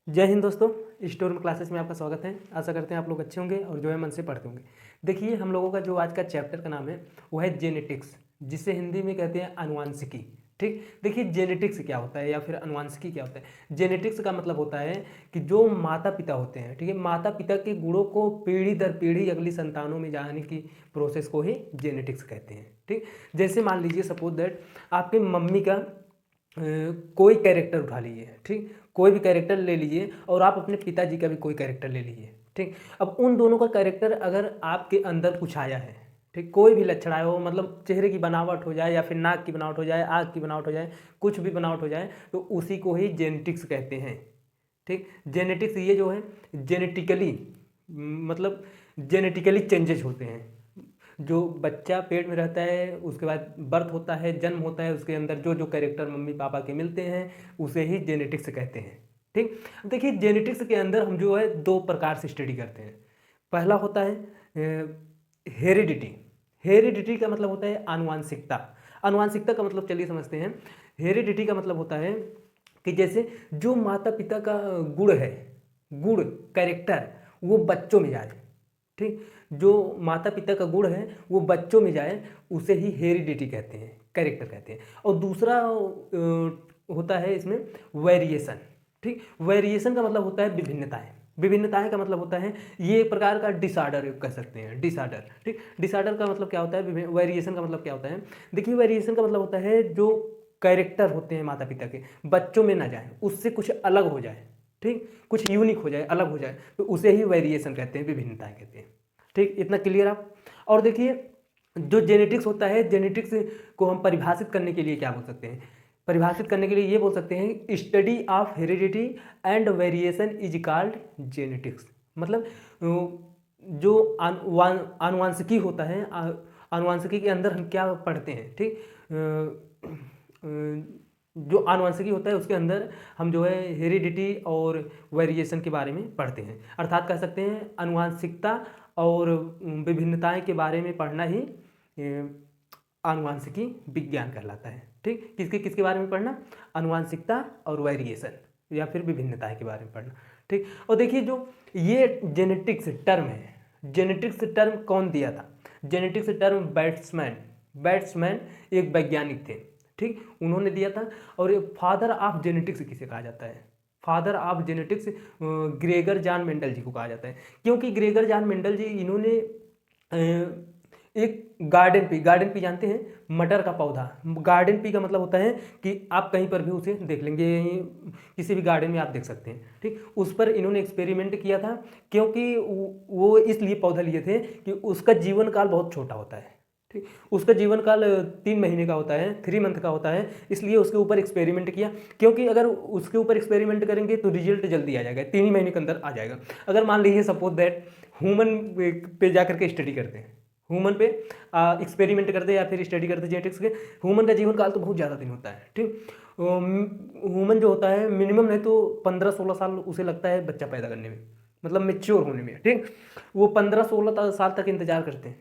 जय हिंद दोस्तों। Store classes में आपका स्वागत है। आशा करते हैं आप लोग अच्छे होंगे और जो है मन से पढ़ते होंगे। देखिए, हम लोगों का जो आज का चैप्टर का नाम है वो है जेनेटिक्स, जिसे हिंदी में कहते हैं अनुवांशिकी। ठीक, देखिए जेनेटिक्स क्या होता है या फिर अनुवांशिकी क्या होता है। जेनेटिक्स का मतलब होता है कि जो माता पिता होते हैं, ठीक है, माता पिता के गुणों को पीढ़ी दर पीढ़ी अगली संतानों में जाने की प्रोसेस को ही जेनेटिक्स कहते हैं। ठीक, जैसे मान लीजिए सपोज दैट आपके मम्मी का कोई कैरेक्टर उठा लीजिए, ठीक, कोई भी कैरेक्टर ले लीजिए और आप अपने पिताजी का भी कोई कैरेक्टर ले लीजिए। ठीक, अब उन दोनों का कैरेक्टर अगर आपके अंदर कुछ आया है, ठीक, कोई भी लक्षण आया हो, मतलब चेहरे की बनावट हो जाए या फिर नाक की बनावट हो जाए, आँख की बनावट हो जाए, कुछ भी बनावट हो जाए, तो उसी को ही जेनेटिक्स कहते हैं। ठीक, जेनेटिक्स ये जो है जेनेटिकली, मतलब जेनेटिकली चेंजेस होते हैं। जो बच्चा पेट में रहता है, उसके बाद बर्थ होता है, जन्म होता है, उसके अंदर जो जो कैरेक्टर मम्मी पापा के मिलते हैं उसे ही जेनेटिक्स कहते हैं। ठीक, देखिए जेनेटिक्स के अंदर हम जो है दो प्रकार से स्टडी करते हैं। पहला होता है हेरिडिटी। हेरिडिटी का मतलब होता है आनुवांशिकता। आनुवांशिकता का मतलब चलिए समझते हैं। हेरिडिटी का मतलब होता है कि जैसे जो माता पिता का गुण है, गुण कैरेक्टर, वो बच्चों में जाए। ठीक, जो माता पिता का गुण है वो बच्चों में जाए, उसे ही हेरिडिटी कहते हैं, कैरेक्टर कहते हैं। और दूसरा होता है इसमें वेरिएशन। ठीक, वेरिएशन का मतलब होता है विभिन्नताएं। विभिन्नताएं का मतलब होता है ये एक प्रकार का डिसऑर्डर कह सकते हैं, डिसऑर्डर। ठीक, डिसऑर्डर का मतलब क्या होता है, वेरिएशन का मतलब क्या होता है। देखिए, वेरिएशन का मतलब होता है जो कैरेक्टर होते हैं माता पिता के बच्चों में ना जाए, उससे कुछ अलग हो जाए, ठीक, कुछ यूनिक हो जाए, अलग हो जाए, तो उसे ही वेरिएशन कहते हैं, विभिन्नताएं कहते हैं। ठीक, इतना क्लियर आप। और देखिए, जो जेनेटिक्स होता है, जेनेटिक्स को हम परिभाषित करने के लिए क्या बोल सकते हैं, परिभाषित करने के लिए ये बोल सकते हैं study of heredity and variation is called genetics. मतलब जो आनुवांशिकी होता है, आनुवांशिकी के अंदर हम क्या पढ़ते हैं, ठीक, जो आनुवंशिकी होता है उसके अंदर हम जो है हेरिडिटी और वेरिएशन के बारे में पढ़ते हैं। अर्थात कह सकते हैं आनुवंशिकता और विभिन्नताएं के बारे में पढ़ना ही आनुवंशिकी विज्ञान कहलाता है। ठीक, किसके किसके बारे में पढ़ना, आनुवंशिकता और वेरिएशन या फिर विभिन्नताएं के बारे में पढ़ना। ठीक, और देखिए जो ये जेनेटिक्स टर्म है, जेनेटिक्स टर्म कौन दिया था, जेनेटिक्स टर्म बैट्समैन, बैट्समैन एक वैज्ञानिक थे। ठीक, उन्होंने दिया था। और फादर ऑफ जेनेटिक्स किसे कहा जाता है, father of genetics Gregor John Mendel ji को कहा जाता है। क्योंकि ग्रेगर जॉन मेंडल जी इन्होंने एक गार्डन पी जानते हैं, मटर का पौधा, गार्डन पी का मतलब होता है कि आप कहीं पर भी उसे देख लेंगे, किसी भी गार्डन में आप देख सकते हैं। ठीक, उस पर इन्होंने एक्सपेरिमेंट किया था। क्योंकि वो इसलिए पौधा लिए थे कि उसका जीवन काल बहुत छोटा होता है। ठीक, उसका जीवन काल 3 महीने का होता है, 3 मंथ का होता है, इसलिए उसके ऊपर एक्सपेरिमेंट किया। क्योंकि अगर उसके ऊपर एक्सपेरिमेंट करेंगे तो रिजल्ट जल्दी आ जाएगा, 3 ही महीने के अंदर आ जाएगा। अगर मान लीजिए सपोज दैट ह्यूमन पे जा करके स्टडी करते हैं, ह्यूमन पे एक्सपेरिमेंट करते या फिर स्टडी करते जेनेटिक्स के, ह्यूमन का जीवन काल तो बहुत ज़्यादा दिन होता है। ठीक, ह्यूमन जो होता है मिनिमम नहीं तो 15-16 साल उसे लगता है बच्चा पैदा करने में, मतलब मेच्योर होने में। ठीक, वो 15-16 साल तक इंतजार करते हैं।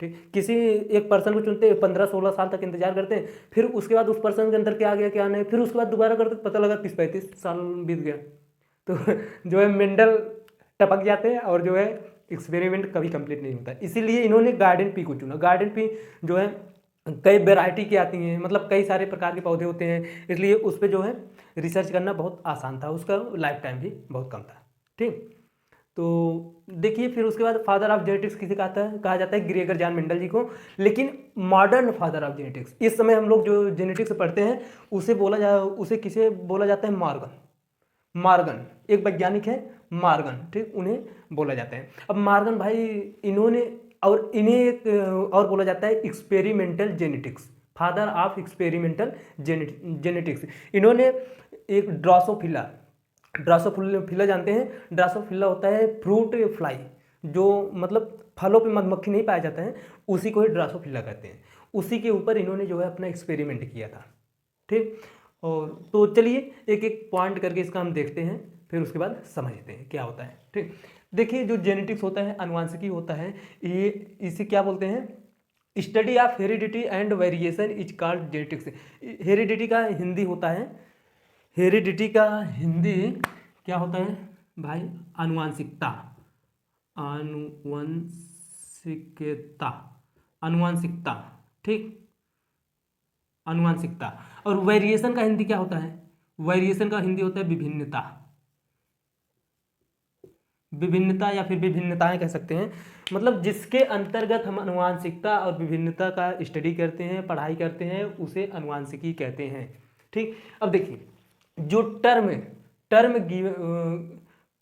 ठीक, किसी एक पर्सन को चुनते हैं, 15-16 साल तक इंतजार करते हैं, फिर उसके बाद उस पर्सन के अंदर क्या आ गया क्या नहीं, फिर उसके बाद दोबारा करते पता लगा 30-35 साल बीत गया। तो जो है मेंडल टपक जाते हैं और जो है एक्सपेरिमेंट कभी कंप्लीट नहीं होता। इसीलिए इन्होंने गार्डन पी को चुना। गार्डन पी जो है कई वेराइटी की आती हैं, मतलब कई सारे प्रकार के पौधे होते हैं, इसलिए उस पर जो है रिसर्च करना बहुत आसान था, उसका लाइफ टाइम भी बहुत कम था। ठीक, तो देखिए फिर उसके बाद फादर ऑफ जेनेटिक्स किसे कहा जाता है, ग्रेगर जॉन मेंडल जी को। लेकिन मॉडर्न फादर ऑफ जेनेटिक्स, इस समय हम लोग जो जेनेटिक्स पढ़ते हैं उसे किसे बोला जाता है, मार्गन। मार्गन एक वैज्ञानिक है, मार्गन। ठीक, उन्हें बोला जाता है। अब मार्गन भाई इन्होंने, और इन्हें एक और बोला जाता है experimental genetics, father of experimental genetics. इन्होंने एक ड्रोसोफिला, ड्रासोफिला जानते हैं, ड्रासोफिला होता है फ्रूट फ्लाई, जो मतलब फलों पे मधुमक्खी नहीं पाया जाता है, उसी को ही ड्रासोफिला कहते हैं। उसी के ऊपर इन्होंने जो है अपना एक्सपेरिमेंट किया था। ठीक, और तो चलिए एक एक पॉइंट करके इसका हम देखते हैं, फिर उसके बाद समझते हैं क्या होता है। ठीक, देखिए जो जेनेटिक्स होता है, आनुवंशिकी होता है, ये इसे क्या बोलते हैं, study of heredity and variation is called genetics. Heredity का हिंदी होता है, हेरिडिटी का हिंदी क्या होता है भाई? आनुवंशिकता, आनुवंशिकता, आनुवंशिकता, ठीक, आनुवंशिकता। और वेरिएशन का हिंदी क्या होता है? वेरिएशन का हिंदी होता है विभिन्नता, विभिन्नता या फिर विभिन्नताएं कह सकते हैं। मतलब जिसके अंतर्गत हम आनुवांशिकता और विभिन्नता का स्टडी करते हैं, पढ़ाई करते हैं, उसे आनुवांशिकी कहते हैं, ठीक। अब देखिए, जो टर्म टर्म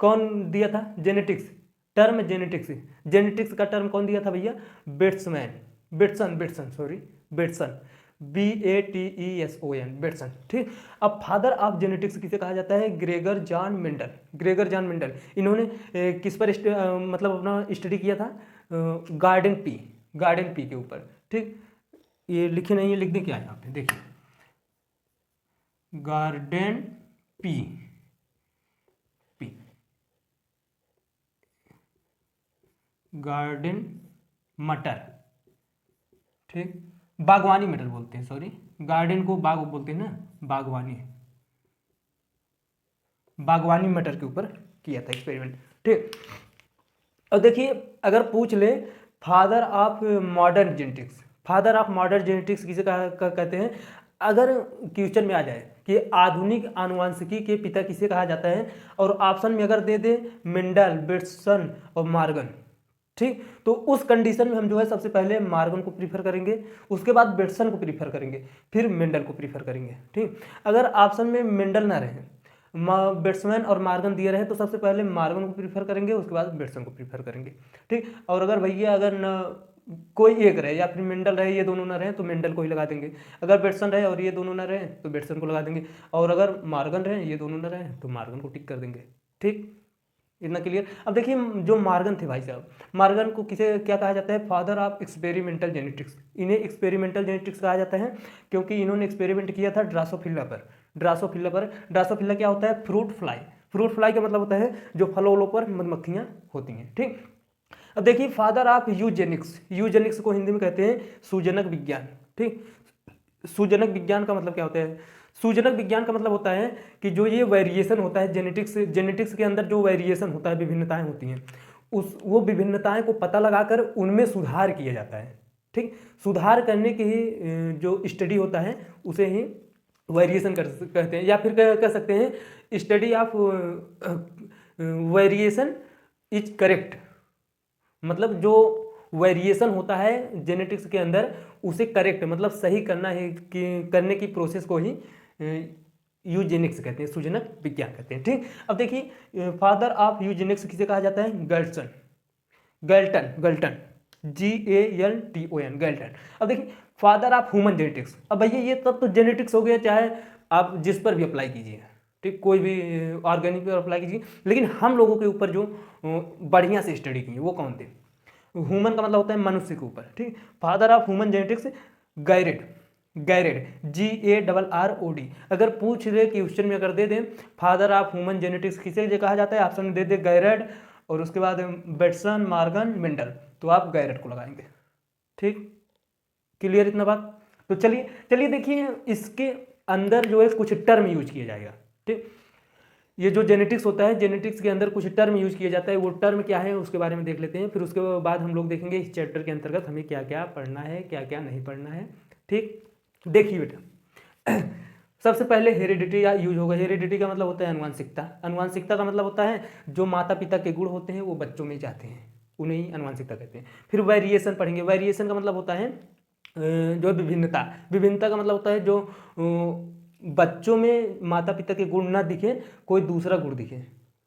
कौन दिया था? जेनेटिक्स, टर्म जेनेटिक्स, जेनेटिक्स का टर्म कौन दिया था भैया? बेट्समैन, बेट्सन, सॉरी, बेट्सन, BATESON, बेट्सन, ठीक। अब फादर ऑफ जेनेटिक्स किसे कहा जाता है? Gregor John Mendel, Gregor John Mendel. इन्होंने किस पर मतलब अपना स्टडी किया था? गार्डन पी, गार्डन पी के ऊपर, ठीक। ये लिखे नहीं है, लिख दें क्या है यहाँ पे? देखिए, गार्डन पी, पी, गार्डन मटर, ठीक, बागवानी मटर बोलते हैं, सॉरी, गार्डन को बाग बोलते हैं ना, बागवानी, बागवानी मटर के ऊपर किया था एक्सपेरिमेंट, ठीक। और देखिए, अगर पूछ ले father of modern genetics, father of modern genetics किसे कहते हैं? अगर क्वेश्चन में आ जाए कि आधुनिक आनुवंशिकी के पिता किसे कहा जाता है, और ऑप्शन में अगर दे दे मेंडल, बेट्सन और मार्गन, ठीक, तो उस कंडीशन में हम जो है सबसे पहले मार्गन को प्रीफर करेंगे, उसके बाद बेट्सन को प्रीफर करेंगे, फिर मेंडल को प्रीफर करेंगे, ठीक। अगर ऑप्शन में मेंडल ना रहे, बेट्समैन और मार्गन दिए रहे, तो सबसे पहले मार्गन को प्रीफर करेंगे, उसके बाद बेट्सन को प्रीफर करेंगे, ठीक। और अगर भैया अगर न कोई एक रहे या फिर मेंडल रहे, ये दोनों ना रहे, तो मेंडल को ही लगा देंगे। अगर बेट्सन रहे और ये दोनों ना रहे, तो बेट्सन को लगा देंगे। और अगर मार्गन रहे, ये दोनों ना रहे, तो मार्गन को टिक कर देंगे, ठीक। इतना क्लियर। अब देखिए, जो मार्गन थे भाई साहब, मार्गन को किसे क्या कहा जाता है? Father of experimental genetics. इन्हें एक्सपेरिमेंटल जेनेटिक्स कहा जाता है क्योंकि इन्होंने एक्सपेरिमेंट किया था ड्रासोफिला पर, ड्रासोफिला पर। ड्रासोफिला क्या होता है? फ्रूट फ्लाई, फ्रूट फ्लाई का मतलब होता है जो फलों पर मधुमक्खियाँ होती हैं, ठीक। अब देखिए, फादर ऑफ यूजेनिक्स, यूजेनिक्स को हिंदी में कहते हैं सुजनक विज्ञान, ठीक। सुजनक विज्ञान का मतलब क्या होता है? सुजनक विज्ञान का मतलब होता है कि जो ये वेरिएशन होता है जेनेटिक्स, जेनेटिक्स के अंदर जो वेरिएशन होता है, विभिन्नताएं होती हैं, उस वो विभिन्नताएं को पता लगाकर उनमें सुधार किया जाता है, ठीक। सुधार करने की ही जो स्टडी होता है उसे ही वेरिएशन कहते हैं, या फिर कह सकते हैं study of variation is correct. मतलब जो वेरिएशन होता है जेनेटिक्स के अंदर, उसे करेक्ट मतलब सही करना है कि करने की प्रोसेस को ही यूजेनिक्स कहते हैं, सुजनक विज्ञान कहते हैं, ठीक। अब देखिए, फादर ऑफ यूजेनिक्स किसे कहा जाता है? Galton, Galton, Galton, GALTON, Galton. अब देखिए, फादर ऑफ ह्यूमन जेनेटिक्स। अब भैया ये तब तो जेनेटिक्स हो गया, चाहे आप जिस पर भी अप्लाई कीजिए, ठीक, कोई भी ऑर्गेनिक पर अप्लाई कीजिए, लेकिन हम लोगों के ऊपर जो बढ़िया से स्टडी की वो कौन थे? ह्यूमन का मतलब होता है मनुष्य के ऊपर, ठीक। Father of human genetics Garrod, Garrod, GARROD। अगर पूछ रहे क्वेश्चन में अगर दे दें फादर ऑफ ह्यूमन जेनेटिक्स किसे कहा जाता है, ऑप्शन में दे दे गैरेड और उसके बाद बेट्सन, मार्गन, मेंडल, तो आप गैरेड को लगाएंगे, ठीक। क्लियर इतना बात? तो चलिए चलिए देखिए, इसके अंदर जो है कुछ टर्म यूज किया जाएगा, ठीक। ये जो जेनेटिक्स होता है, जेनेटिक्स के अंदर कुछ टर्म यूज किया जाता है, वो टर्म क्या है उसके बारे में देख लेते हैं, फिर उसके बाद हम लोग देखेंगे इस चैप्टर के अंतर्गत हमें क्या क्या पढ़ना है, क्या क्या नहीं पढ़ना है, ठीक। देखिए बेटा, सबसे पहले हेरिडिटी या यूज होगा। हेरिडिटी का मतलब होता है अनुवांशिकता। अनुवांशिकता का मतलब होता है जो माता पिता के गुण होते हैं वो बच्चों में जाते हैं, उन्हें ही अनुवांशिकता कहते हैं। फिर वेरिएशन पढ़ेंगे। वेरिएशन का मतलब होता है जो विभिन्नता। विभिन्नता का मतलब होता है जो बच्चों में माता पिता के गुण ना दिखे, कोई दूसरा गुण दिखे,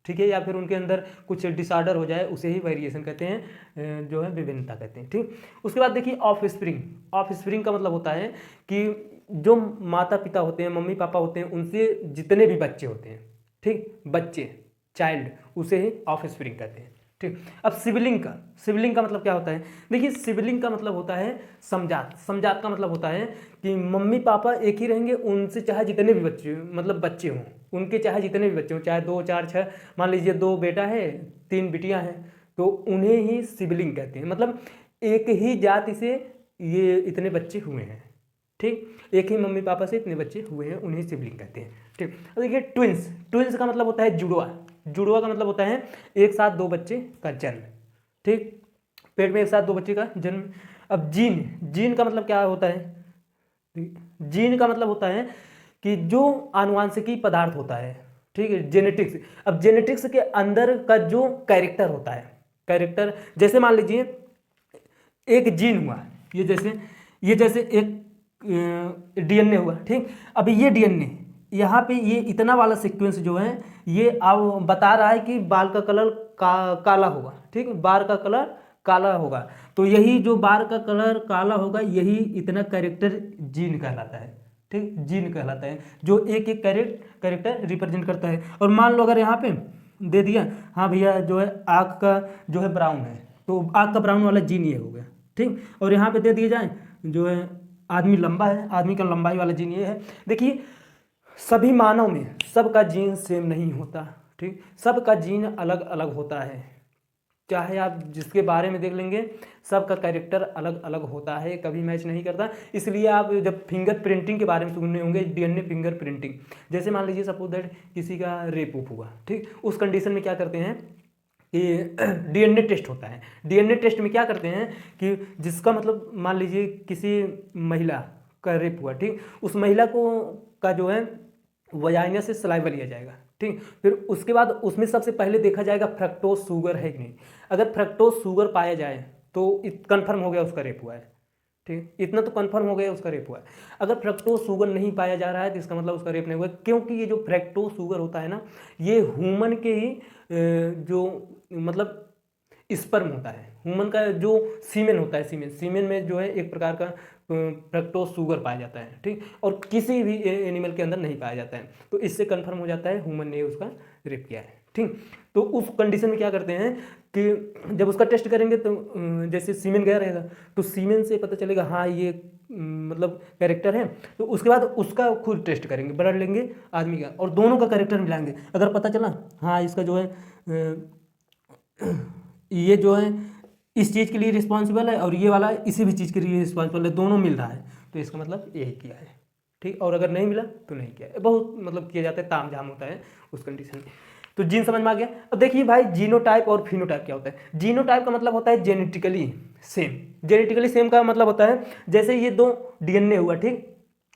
ठीक है, या फिर उनके अंदर कुछ डिसऑर्डर हो जाए, उसे ही वेरिएशन कहते हैं, जो है विभिन्नता कहते हैं, ठीक। उसके बाद देखिए ऑफ स्प्रिंग। ऑफ स्प्रिंग का मतलब होता है कि जो माता पिता होते हैं, मम्मी पापा होते हैं, उनसे जितने भी बच्चे होते हैं, ठीक, बच्चे, चाइल्ड, उसे ही ऑफ स्प्रिंग कहते हैं, ठीक। अब सिबलिंग का मतलब क्या होता है? देखिए, सिबलिंग का मतलब होता है समजात। समजात का मतलब होता है कि मम्मी पापा एक ही रहेंगे, उनसे चाहे जितने भी बच्चे मतलब बच्चे हों, उनके चाहे जितने भी बच्चे हों, चाहे 2 4 6, मान लीजिए 2 बेटा है 3 बिटियां हैं, तो उन्हें ही सिबलिंग कहते हैं। मतलब एक ही जाति से ये इतने बच्चे हुए हैं, ठीक। एक ही मम्मी पापा से इतने बच्चे हुए हैं, उन्हें सिबलिंग कहते हैं, ठीक। अब देखिए ट्विंस, ट्विंस का मतलब होता है जुड़वा, जुड़वा का मतलब होता है एक साथ दो बच्चे का जन्म, ठीक, पेट में एक साथ दो बच्चे का जन्म। अब जीन, जीन का मतलब क्या होता है, जीन का मतलब होता है कि जो आनुवांशिकी पदार्थ होता है, ठीक है, जेनेटिक्स। अब जेनेटिक्स के अंदर का जो कैरेक्टर होता है, कैरेक्टर, जैसे मान लीजिए एक जीन हुआ, ये जैसे एक डीएनए हुआ, ठीक। अब ये डीएनए यहाँ पे ये इतना वाला सीक्वेंस जो है ये अब बता रहा है कि बाल का कलर काला होगा, ठीक, बाल का कलर काला होगा, तो यही जो बाल का कलर काला होगा यही इतना कैरेक्टर जीन कहलाता है, ठीक, जीन कहलाता है, जो एक एक कैरेक्टर रिप्रेजेंट करता है। और मान लो अगर यहाँ पे दे दिया, हाँ भैया जो है आँख का जो है ब्राउन है, तो आँख का ब्राउन वाला जीन ये हो गया, ठीक। और यहाँ पे दे दिया जाए जो है आदमी लंबा है, आदमी का लंबाई वाला जीन ये है। देखिए सभी मानव में सबका जीन सेम नहीं होता, ठीक, सबका जीन अलग अलग होता है, चाहे आप जिसके बारे में देख लेंगे सबका कैरेक्टर अलग अलग होता है, कभी मैच नहीं करता। इसलिए आप जब फिंगर प्रिंटिंग के बारे में सुने होंगे, डीएनए फिंगर प्रिंटिंग, जैसे मान लीजिए सपोज दैट किसी का रेप उप हुआ, ठीक, उस कंडीशन में क्या करते हैं कि डीएनए टेस्ट होता है। डीएनए टेस्ट में क्या करते हैं कि जिसका मतलब मान लीजिए किसी महिला का रेप हुआ, ठीक, उस महिला को का जो है वजाइना से सलाइवा लिया जाएगा, ठीक, फिर उसके बाद उसमें सबसे पहले देखा जाएगा फ्रक्टोज शुगर है कि नहीं। अगर फ्रक्टोज शुगर पाया जाए तो कन्फर्म हो गया उसका रेप हुआ है, ठीक, इतना तो कन्फर्म हो गया उसका रेप हुआ है। अगर फ्रक्टोज शुगर नहीं पाया जा रहा है तो इसका मतलब उसका रेप नहीं हुआ, क्योंकि ये जो फ्रक्टोज शुगर होता है ना, ये ह्यूमन के ही जो मतलब स्पर्म होता है, ह्यूमन का जो सीमेन होता है, सीमेन में जो है एक प्रकार का फ्रक्टोज शुगर पाया जाता है, ठीक, और किसी भी एनिमल के अंदर नहीं पाया जाता है, तो इससे कंफर्म हो जाता है ह्यूमन ने उसका रेप किया है, ठीक। तो उस कंडीशन में क्या करते हैं कि जब उसका टेस्ट करेंगे तो जैसे सीमेन गया रहेगा तो सीमेन से पता चलेगा हाँ ये मतलब कैरेक्टर है, तो उसके बाद उसका खुद टेस्ट करेंगे, ब्लड लेंगे आदमी का और दोनों का कैरेक्टर मिलाएंगे। अगर पता चला हाँ इसका जो है ये जो है इस चीज़ के लिए रिस्पॉन्सिबल है और ये वाला इसी भी चीज़ के लिए रिस्पॉन्सिबल है, दोनों मिल रहा है, तो इसका मतलब यही किया है, ठीक। और अगर नहीं मिला तो नहीं किया है, बहुत मतलब किया जाता है, तामझाम होता है उस कंडीशन में। तो जीन समझ में आ गया। अब देखिए भाई जीनोटाइप और फिनोटाइप क्या होता है। जीनोटाइप का मतलब होता है जेनेटिकली सेम, जेनेटिकली सेम का मतलब होता है जैसे ये दो डीएनए हुआ, ठीक,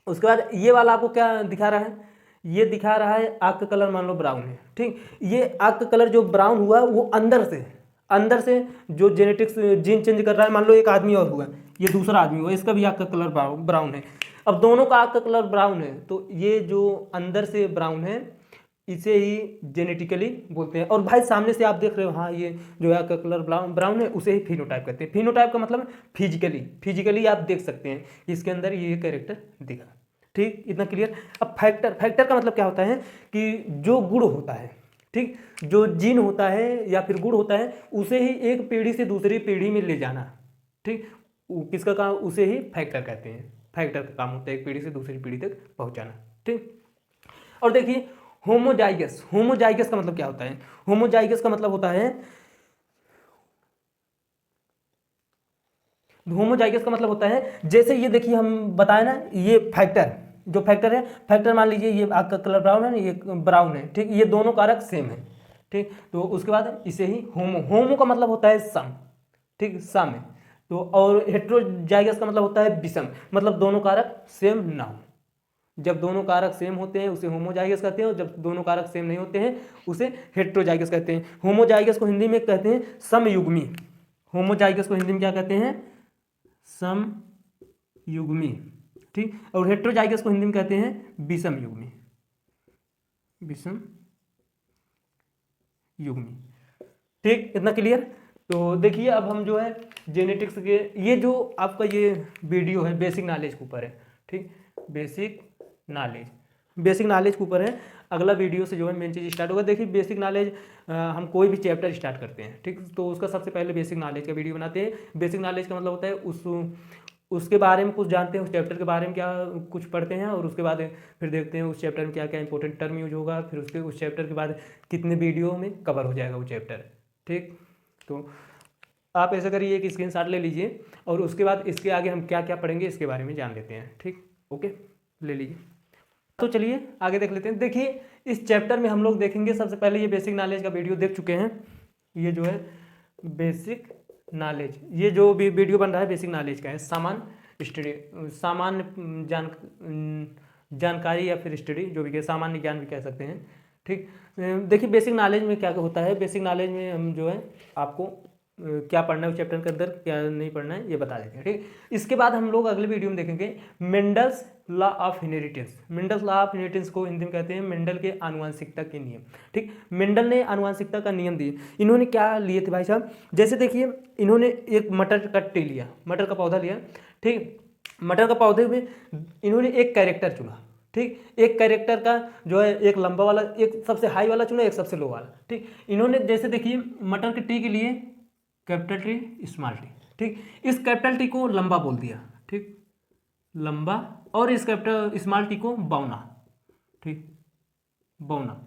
उसके बाद ये वाला आपको क्या दिखा रहा है, ये दिखा रहा है आँख का कलर मान लो ब्राउन है, ठीक, ये आँख का कलर जो ब्राउन हुआ वो अंदर से जो जेनेटिक्स जीन चेंज कर रहा है, मान लो एक आदमी और हुआ, ये दूसरा आदमी हुआ, इसका भी आँख का कलर ब्राउन है। अब दोनों का आँख का कलर ब्राउन है तो ये जो अंदर से ब्राउन है इसे ही जेनेटिकली बोलते हैं। और भाई सामने से आप देख रहे हो हाँ ये जो है आँख का कलर ब्राउन है, उसे ही फिनोटाइप कहते हैं। फिनोटाइप का मतलब फिजिकली आप देख सकते हैं कि इसके अंदर ये कैरेक्टर दिखा, ठीक, इतना क्लियर। अब फैक्टर का मतलब क्या होता है कि जो गुण होता है, ठीक, जो जीन होता है या फिर गुण होता है उसे ही एक पीढ़ी से दूसरी पीढ़ी में ले जाना, ठीक, किसका काम, उसे ही फैक्टर कहते हैं। फैक्टर का काम होता है एक पीढ़ी से दूसरी पीढ़ी तक पहुंचाना, ठीक। और देखिए होमोजाइगस का मतलब क्या होता है। होमोजाइगस का मतलब होता है जैसे ये देखिए हम बताए ना, ये फैक्टर है, फैक्टर मान लीजिए ये आँख का कलर ब्राउन है, ये ब्राउन है, ठीक, ये दोनों कारक सेम है, ठीक। तो उसके बाद इसे ही होमो का मतलब होता है सम, ठीक, सम है। तो और हेट्रोजाइगस का मतलब होता है विषम, मतलब दोनों कारक सेम ना हो। जब दोनों कारक सेम होते हैं उसे होमोजाइगस कहते हैं, और जब दोनों कारक सेम नहीं होते हैं उसे हेट्रोजाइगस कहते हैं। होमोजाइगस को हिंदी में कहते हैं समयुग्मी। होमोजाइगस को हिंदी में क्या कहते हैं, समयुग्मी, ठीक। और हेट्रोजाइगस को हिंदी में कहते हैं विषम युग्मी, ठीक, इतना क्लियर। तो देखिए अब हम जो है जेनेटिक्स के ये जो आपका ये वीडियो है बेसिक नॉलेज के ऊपर है, ठीक, बेसिक नॉलेज के ऊपर है। अगला वीडियो से जो है मेन चीज़ स्टार्ट होगा। देखिए बेसिक नॉलेज हम कोई भी चैप्टर स्टार्ट करते हैं, ठीक, तो उसका सबसे पहले बेसिक नॉलेज का वीडियो बनाते हैं। बेसिक नॉलेज का मतलब होता है उसके बारे में कुछ जानते हैं, उस चैप्टर के बारे में क्या कुछ पढ़ते हैं, और उसके बाद फिर देखते हैं उस चैप्टर में क्या क्या इंपॉर्टेंट टर्म यूज होगा, फिर उस चैप्टर के बाद कितने वीडियो में कवर हो जाएगा वो चैप्टर, ठीक। तो आप ऐसा करिए एक स्क्रीनशॉट ले लीजिए और उसके बाद इसके आगे हम क्या क्या पढ़ेंगे इसके बारे में जान लेते हैं, ठीक। ओके, ले लीजिए। तो चलिए आगे देख लेते हैं। देखिए इस चैप्टर में हम लोग देखेंगे सबसे पहले, ये बेसिक नॉलेज का वीडियो देख चुके हैं, ये जो है बेसिक नॉलेज, ये जो भी वीडियो बन रहा है बेसिक नॉलेज का है, सामान्य स्टडी, सामान्य जानकारी या फिर स्टडी जो भी कहे, सामान्य ज्ञान भी कह सकते हैं। ठीक, देखिए बेसिक नॉलेज में क्या होता है, बेसिक नॉलेज में हम जो है आपको क्या पढ़ना है उस चैप्टर के अंदर, क्या नहीं पढ़ना है ये बता देते हैं। ठीक, इसके बाद हम लोग अगले वीडियो में देखेंगे Mendel's law of inheritance. Mendel's law of inheritance को हिंदी में कहते हैं मेंडल के आनुवंशिकता के नियम। ठीक, मेंडल ने आनुवंशिकता का नियम दिए। इन्होंने क्या लिए थे भाई साहब, जैसे देखिए इन्होंने एक मटर का ट्री लिया, मटर का पौधा लिया। ठीक, मटर का पौधे में इन्होंने एक कैरेक्टर चुना। ठीक, एक कैरेक्टर का जो है एक लंबा वाला, एक सबसे हाई वाला चुना, एक सबसे लो वाला। ठीक, इन्होंने जैसे देखिए मटर के ट्री के लिए कैपिटल टी स्मॉल टी। ठीक, इस कैपिटल टी को लंबा बोल दिया। ठीक, लंबा, और इस कैपिटल स्मॉल टी को बौना। ठीक, बौना,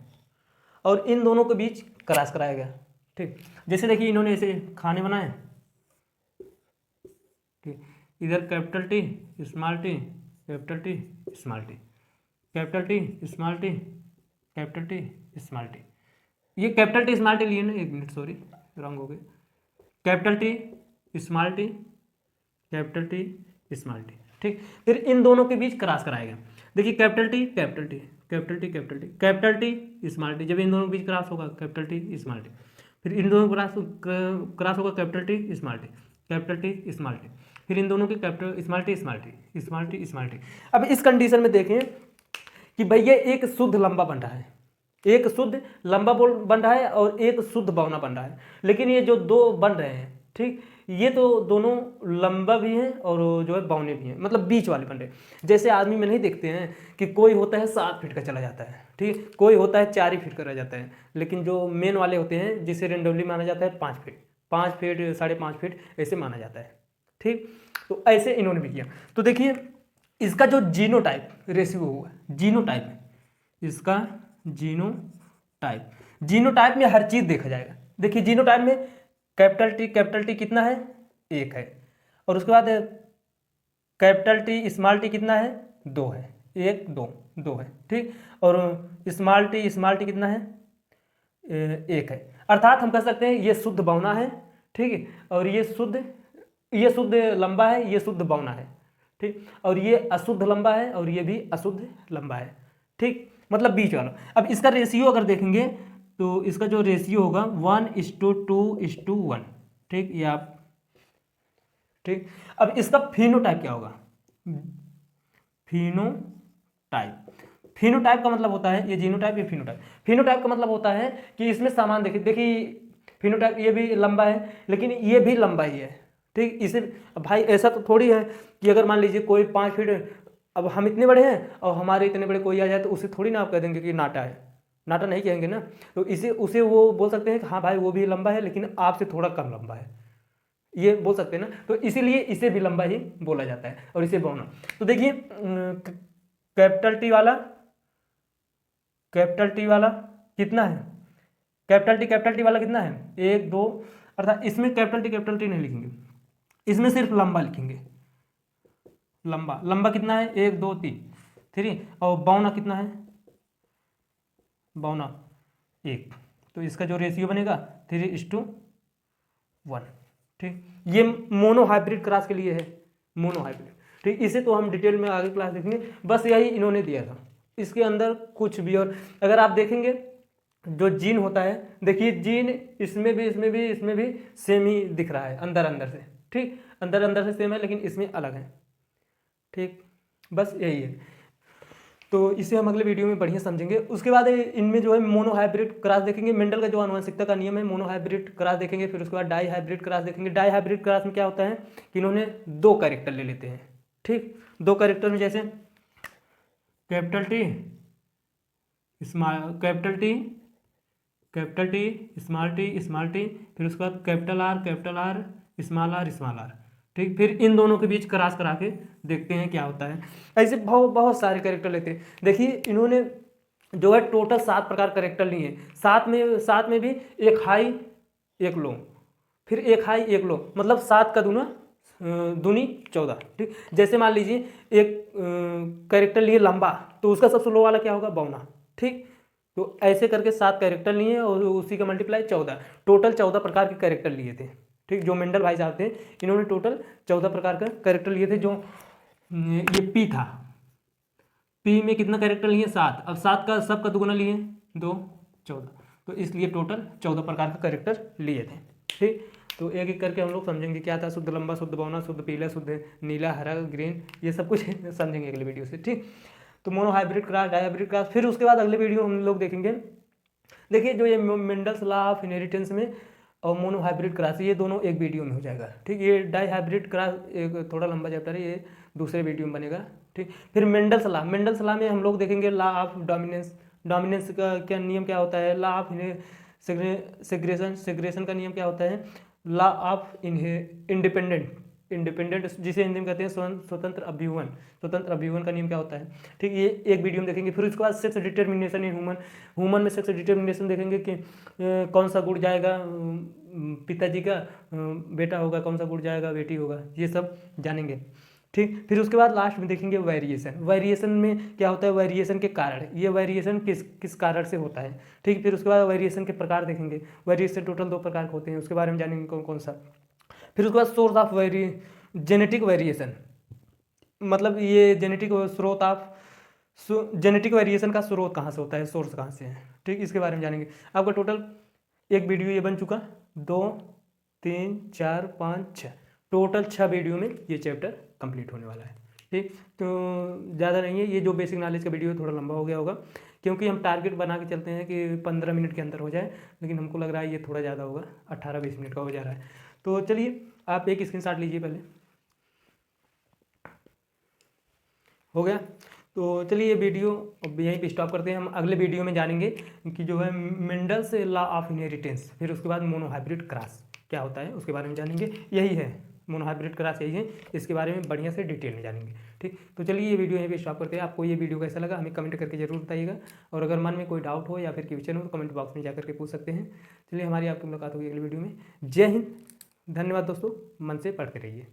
और इन दोनों के बीच क्रॉस कराया गया। ठीक, जैसे देखिए इन्होंने ऐसे खाने बनाए। ठीक, इधर capital T small T, capital T small T, capital T small T, capital T small T. ये कैपिटल टी स्मॉल टी लिए ना, एक मिनट सॉरी रॉन्ग हो गए, capital T small T, capital T small T. ठीक, फिर इन दोनों के बीच क्रॉस कराएगा। देखिए capital T capital T, capital T capital T, capital T small T, जब इन दोनों के बीच क्रॉस होगा कैपिटल टी स्मॉल टी, फिर इन दोनों क्रॉस होगा capital T small T, capital T small T, फिर इन दोनों के capital small T small T, small T small T. अब इस कंडीशन में देखें कि भैया एक शुद्ध लंबा बन रहा है, एक शुद्ध लंबा बोल बन रहा है और एक शुद्ध बौना बन रहा है। लेकिन ये जो दो बन रहे हैं, ठीक, ये तो दोनों लंबा भी हैं और जो है बौने भी हैं, मतलब बीच वाले बन रहे हैं। जैसे आदमी में नहीं देखते हैं कि कोई होता है 7 फीट का चला जाता है, ठीक, कोई होता है 4 ही फीट का रह जाता है, लेकिन जो मेन वाले होते हैं जिसे रेंडमली माना जाता है 5 फीट, 5 फीट 5.5 फीट ऐसे माना जाता है। ठीक, तो ऐसे इन्होंने भी किया। तो देखिए इसका जो जीनोटाइप रेशियो हुआ, जीनोटाइप, इसका जीनोटाइप, जीनोटाइप में हर चीज देखा जाएगा। देखिए जीनोटाइप में कैपिटल टी कितना है, 1 है, और उसके बाद कैपिटल टी स्मॉल टी कितना है, 2 है, 1 2 2 है। ठीक, और स्मॉल टी कितना है, 1 है। अर्थात हम कह सकते हैं ये शुद्ध बौना है। ठीक है, और ये शुद्ध लंबा है, ये शुद्ध बौना है। ठीक, और ये अशुद्ध लंबा है और ये भी अशुद्ध लंबा है। ठीक, मतलब बीच वाला। अब इसका रेशियो अगर देखेंगे तो इसका जो रेशियो होगा 1:2:1। ठीक, ये आप, ठीक, अब इसका फिनोटाइप क्या होगा, फिनोटाइप का मतलब होता है, ये जीनोटाइप ये फिनोटाइप। फिनोटाइप का मतलब होता है कि इसमें सामान देखिए फिनोटाइप ये भी लंबा है लेकिन ये भी लंबा ही है। ठीक, इसे भाई ऐसा तो थोड़ी है कि अगर मान लीजिए कोई 5 फीट, अब हम इतने बड़े हैं और हमारे इतने बड़े कोई आ जाए तो उसे थोड़ी ना आप कह देंगे कि नाटा है, नाटा नहीं कहेंगे ना। तो उसे वो बोल सकते हैं कि हाँ भाई वो भी लंबा है लेकिन आपसे थोड़ा कम लंबा है, ये बोल सकते हैं ना। तो इसीलिए इसे भी लंबा ही बोला जाता है और इसे बौना। तो देखिए कैपिटल टी वाला कितना है, कैपिटल टी वाला कितना है, 1 2, अर्थात इसमें कैपिटल टी नहीं लिखेंगे, इसमें सिर्फ लंबा लिखेंगे। लंबा कितना है, 1 2 3, और बौना कितना है, बौना 1। तो इसका जो रेशियो बनेगा 3:1। ठीक, ये मोनो हाइब्रिड क्रॉस के लिए है, मोनो हाइब्रिड। ठीक, इसे तो हम डिटेल में आगे क्लास देखेंगे, बस यही इन्होंने दिया था, इसके अंदर कुछ भी। और अगर आप देखेंगे जो जीन होता है, देखिए जीन इसमें भी सेम ही दिख रहा है अंदर से। ठीक, अंदर से सेम है लेकिन इसमें अलग है। ठीक, बस यही है। तो इसे हम अगले वीडियो में बढ़िया समझेंगे। उसके बाद इनमें जो है मोनो हाइब्रिड क्रॉस देखेंगे, मेंडल का जो आनुवंशिकता का नियम है, मोनो हाइब्रिड क्रॉस देखेंगे। फिर उसके बाद डाई हाइब्रिड क्रॉस देखेंगे। डाई हाइब्रिड क्रॉस में क्या होता है कि इन्होंने 2 कैरेक्टर ले लेते हैं। ठीक, 2 कैरेक्टर में जैसे कैपिटल टी स्मॉल टी, फिर उसके बाद कैपिटल आर स्मॉल आर। ठीक, फिर इन दोनों के बीच क्रॉस करा के देखते हैं क्या होता है। ऐसे बहुत सारे कैरेक्टर लेते हैं। देखिए इन्होंने जो है टोटल 7 प्रकार कैरेक्टर लिए हैं। सात में भी एक हाई एक लो, फिर एक हाई एक लो, मतलब 7 का दूना दूनी 14, ठीक। जैसे मान लीजिए एक कैरेक्टर लिए लंबा, तो उसका सबसे लो वाला क्या होगा, बौना, ठीक। तो ऐसे करके 7 कैरेक्टर लिए और उसी का मल्टीप्लाई 14, टोटल 14 प्रकार के कैरेक्टर लिए थे, ठीक। जो मेंडल भाई साहब थे, इन्होंने टोटल 14 प्रकार का कैरेक्टर लिए थे। जो ये पी था, पी में कितना कैरेक्टर लिए, 7। अब 7 का सब का दुगुना लिए 2, 14, तो इसलिए टोटल 14 प्रकार का कैरेक्टर लिए थे, ठीक। तो एक एक करके हम लोग समझेंगे क्या था शुद्ध लंबा, शुद्ध बौना, शुद्ध पीला, शुद्ध नीला, हरा, ग्रीन, ये सब कुछ समझेंगे अगले वीडियो से, ठीक। तो monohybrid cross, dihybrid cross, फिर उसके बाद अगले वीडियो हम लोग देखेंगे। देखिए जो ये मेंडल्स लॉ ऑफ इनहेरिटेंस में और मोनो हाइब्रिड क्रॉस, ये दोनों एक वीडियो में हो जाएगा, ठीक। ये डाई हाइब्रिड क्रॉस एक थोड़ा लंबा चैप्टर है, ये दूसरे वीडियो में बनेगा, ठीक। फिर मेंडल्स लॉ, मेंडल्स लॉ में हम लोग देखेंगे लॉ ऑफ डोमिनेंस, डोमिनेंस का क्या नियम क्या होता है, लॉ ऑफ सेग्रेशन, सेग्रेशन का नियम क्या होता है, लॉ ऑफ इंडिपेंडेंट, इंडिपेंडेंट जिसे हिंदी में कहते हैं स्वतंत्र अभ्युवन, स्वतंत्र अभ्युवन का नियम क्या होता है, ठीक। ये एक वीडियो में देखेंगे। फिर उसके बाद sex determination in human, human में सेक्स डिटर्मिनेशन देखेंगे कि कौन सा गुण जाएगा पिताजी का बेटा होगा, कौन सा गुण जाएगा बेटी होगा, ये सब जानेंगे, ठीक। फिर उसके बाद लास्ट में देखेंगे वेरिएशन, वेरिएशन में क्या होता है, वेरिएशन के कारण, ये वेरिएशन किस किस कारण से होता है, ठीक। फिर उसके बाद वेरिएशन के प्रकार देखेंगे, वेरिएशन टोटल 2 प्रकार के होते हैं, उसके बारे में जानेंगे कौन कौन सा। फिर उसके बाद सोर्स ऑफ जेनेटिक वेरिएशन, मतलब ये जेनेटिक स्रोत ऑफ, जेनेटिक वेरिएशन का स्रोत कहाँ से होता है, सोर्स कहाँ से है, ठीक। इसके बारे में जानेंगे। आपका टोटल एक वीडियो ये बन चुका, 2, 3, 4, 5, 6, टोटल 6 वीडियो में ये चैप्टर कंप्लीट होने वाला है, ठीक। तो ज़्यादा नहीं है, ये जो बेसिक नॉलेज का वीडियो थोड़ा लंबा हो गया होगा, क्योंकि हम टारगेट बना के चलते हैं कि 15 मिनट के अंदर हो जाए, लेकिन हमको लग रहा है ये थोड़ा ज़्यादा होगा, 18-20 मिनट का हो जा रहा है। तो चलिए आप एक स्क्रीनशॉट लीजिए, पहले हो गया। तो चलिए ये वीडियो यहीं पे स्टॉप करते हैं। हम अगले वीडियो में जानेंगे कि जो है मेंडल्स लॉ ऑफ इनहेरिटेंस, फिर उसके बाद मोनोहाइब्रिड क्रॉस क्या होता है उसके बारे में जानेंगे। यही है मोनोहाइब्रिड क्रॉस, यही है, इसके बारे में बढ़िया से डिटेल में जानेंगे, ठीक। तो चलिए ये वीडियो यहीं पे स्टॉप करते हैं। आपको ये वीडियो कैसा लगा हमें कमेंट करके जरूर बताइएगा, और अगर मन में कोई डाउट हो या फिर क्वेश्चन हो तो कमेंट बॉक्स में जाकर के पूछ सकते हैं। चलिए हमारी आपकी मुलाकात होगी अगली वीडियो में। जय हिंद, धन्यवाद दोस्तों, मन से पढ़ते रहिए।